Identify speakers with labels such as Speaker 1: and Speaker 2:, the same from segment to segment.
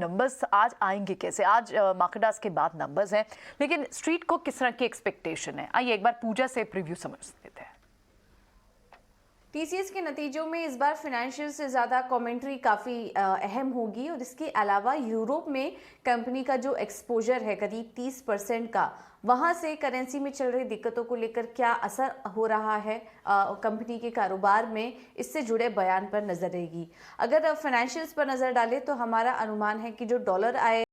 Speaker 1: Numbers आज आएंगे कैसे? आज मार्केट के बाद नंबर्स हैं, लेकिन स्ट्रीट को किस तरह की एक्सपेक्टेशन है? आइए एक बार पूजा से प्रीव्यू समझ लेते हैं।
Speaker 2: टीसीएस के नतीजों में इस बार फाइनेंशियल से ज़्यादा कमेंट्री काफ़ी अहम होगी और इसके अलावा यूरोप में कंपनी का जो एक्सपोजर है करीब 30% का, वहाँ से करेंसी में चल रही दिक्कतों को लेकर क्या असर हो रहा है कंपनी के कारोबार में, इससे जुड़े बयान पर नज़र रहेगी। अगर फाइनेंशियल्स पर नज़र डालें तो हमारा अनुमान है कि जो डॉलर आय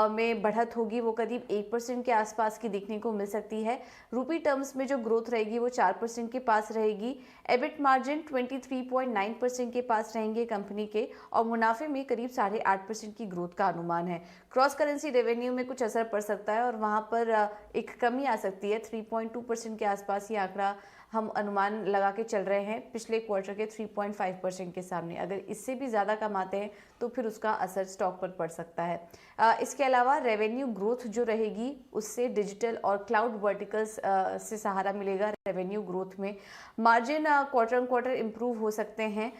Speaker 2: में बढ़त होगी वो करीब 8% के आसपास की देखने को मिल सकती है। रूपी टर्म्स में जो ग्रोथ रहेगी वो 4% के पास रहेगी। एबिट मार्जिन 23.9% के पास रहेंगे कंपनी के, और मुनाफे में करीब 8.5% की ग्रोथ का अनुमान है। क्रॉस करेंसी रेवेन्यू में कुछ असर पड़ सकता है और वहाँ पर एक कमी आ सकती है। 3.2% के आसपास ये आंकड़ा हम अनुमान लगा के चल रहे हैं पिछले क्वार्टर के 3.5% के सामने। अगर इससे भी ज़्यादा कमाते हैं तो फिर उसका असर स्टॉक पर पड़ सकता है। इसके अलावा रेवेन्यू ग्रोथ जो रहेगी उससे डिजिटल और क्लाउड वर्टिकल्स से सहारा मिलेगा रेवेन्यू ग्रोथ में। Margin quarter on quarter improve हो सकते हैं।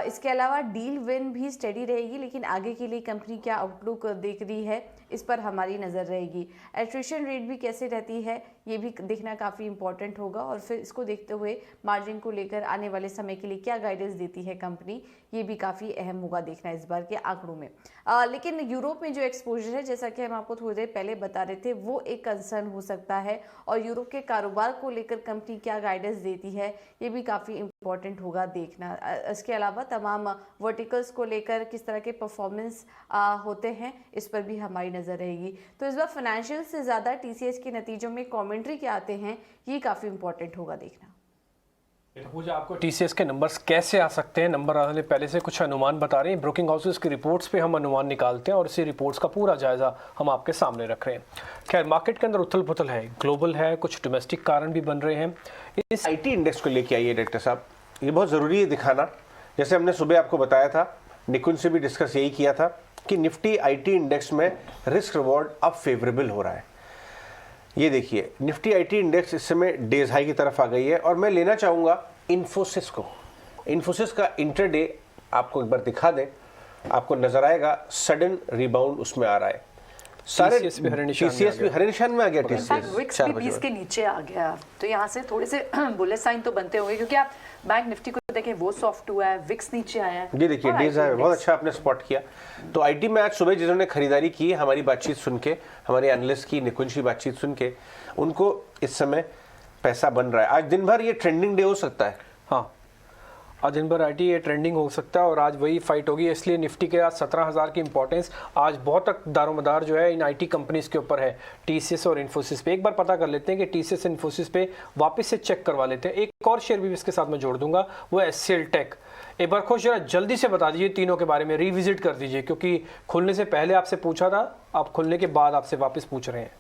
Speaker 2: इसके अलावा डील विन भी स्टेडी रहेगी, लेकिन आगे के लिए कंपनी क्या आउटलुक देख रही है इस पर हमारी नज़र रहेगी। एट्रिशन रेट भी कैसे रहती है ये भी देखना काफ़ी इंपॉर्टेंट होगा, और फिर इसको देखते हुए मार्जिन को लेकर आने वाले समय के लिए क्या गाइडेंस देती है कंपनी, ये भी काफ़ी अहम होगा देखना इस बार के आंकड़ों में। लेकिन यूरोप में जो एक्सपोजर है, जैसा कि हम आपको थोड़ी देर पहले बता रहे थे, वो एक कंसर्न हो सकता है, और यूरोप के कारोबार को लेकर कंपनी क्या गाइडेंस देती है ये भी काफ़ी इंपॉर्टेंट होगा देखना। इसके अलावा तमाम वर्टिकल्स को लेकर किस तरह के परफॉर्मेंस होते हैं इस पर भी हमारी नज़र रहेगी। तो इस बार फाइनेंशियल से ज़्यादा टीसीएस के नतीजों में कमेंट्री क्या आते हैं ये काफ़ी इंपॉर्टेंट होगा देखना।
Speaker 3: पूजा, आपको टीसीएस के नंबर्स कैसे आ सकते हैं? नंबर आने पहले से कुछ अनुमान बता रहे हैं, ब्रोकिंग हाउसेस की रिपोर्ट्स पे हम अनुमान निकालते हैं और इसी रिपोर्ट्स का पूरा जायजा हम आपके सामने रख रहे हैं। खैर, मार्केट के अंदर उथल पुथल है, ग्लोबल है, कुछ डोमेस्टिक कारण भी बन रहे हैं।
Speaker 4: इस आईटी इंडेक्स को लेके आइए डायरेक्टर साहब, ये बहुत ज़रूरी है दिखाना। जैसे हमने सुबह आपको बताया था, निकुंज से भी डिस्कस यही किया था कि निफ्टी आईटी इंडेक्स में रिस्क रिवॉर्ड अब फेवरेबल हो रहा है। ये देखिए, निफ्टी आईटी इंडेक्स इस समय डेज हाई की तरफ आ गई है, और मैं लेना चाहूँगा इन्फोसिस को। इन्फोसिस का इंटरडे आपको एक बार दिखा दें, आपको नजर आएगा सडन रिबाउंड उसमें आ रहा है। सारे टीसीएस भी हरे निशान में आ गया।
Speaker 1: टीसीएस विक्स भी 20 के नीचे आ गया, तो यहाँ से थोड़े से बुलेट साइन तो बनते होंगे, क्योंकि आप बैंक निफ्टी को देखें वो सॉफ्ट हुआ है, विक्स नीचे आया है।
Speaker 4: ये देखिए डेज है, बहुत अच्छा आपने स्पॉट किया। तो आईटी में आज सुबह जिन्होंने खरीदारी की, हमारी बातचीत सुन के, हमारे एनालिस्ट की निकुंज की बातचीत सुन के, उनको इस समय पैसा बन रहा है। आज दिन भर ये ट्रेंडिंग डे हो सकता है।
Speaker 3: हाँ, आज दिन भर आईटी ये ट्रेंडिंग हो सकता है और आज वही फाइट होगी, इसलिए निफ्टी के आज 17,000 की इंपॉर्टेंस आज बहुत तक दारोमदार जो है इन आईटी कंपनीज के ऊपर है, टीसीएस और इन्फोसिस पे। एक बार पता कर लेते हैं कि टीसीएस इन्फोसिस पे वापस से चेक करवा लेते हैं। एक और शेयर भी इसके साथ में जोड़ दूंगा, वो एचसीएल टेक। एक बार खुश जरा जल्दी से बता दीजिए तीनों के बारे में, रिविजिट कर दीजिए, क्योंकि खुलने से पहले आपसे पूछा था, आप खुलने के बाद आपसे वापस पूछ रहे हैं।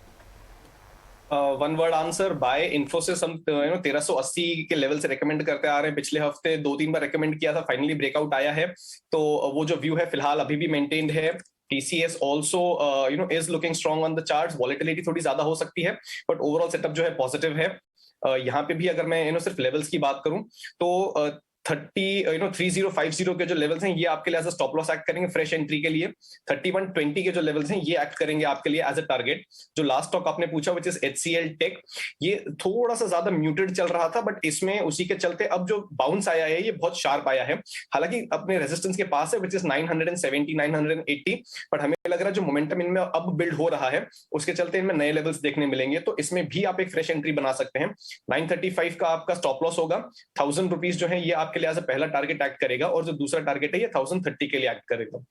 Speaker 5: One word answer, buy Infosys. हम 1380 के लेवल से रेकमेंड करते आ रहे हैं, पिछले हफ्ते 2-3 बार रेकमेंड किया था, फाइनली ब्रेकआउट आया है, तो वो जो व्यू है फिलहाल अभी भी मेंटेन्ड है। TCS also is looking strong on the charts, volatility थोड़ी ज्यादा हो सकती है, बट ओवरऑल सेटअप जो है पॉजिटिव है। यहाँ पे भी अगर मैं सिर्फ लेवल्स की बात करूं तो 3050 के जो लेवल्स हैं ये आपके लिए as a stop loss act करेंगे फ्रेश एंट्री के लिए। 3120 के जो लेवल्स हैं ये एक्ट करेंगे आपके लिए एज अ टारगेट। जो लास्ट स्टॉक आपने पूछा विच इज HCL टेक, ये थोड़ा सा ज्यादा म्यूटेड चल रहा था, बट इसमें उसी के चलते अब जो बाउंस आया है ये बहुत शार्प आया है। हालांकि अपने रेजिस्टेंस के पास है विच इज 970 980, बट हमें लग रहा है जो मोमेंटम इनमें अब बिल्ड हो रहा है उसके चलते इनमें नए लेवल्स देखने मिलेंगे, तो इसमें भी आप एक फ्रेश एंट्री बना सकते हैं। 935 का आपका स्टॉप लॉस होगा। 1000 रुपीज जो है ये आपके लिए एज अ पहला टारगेट एक्ट करेगा, और जो दूसरा टारगेट है ये 1030 के लिए एक्ट करेगा।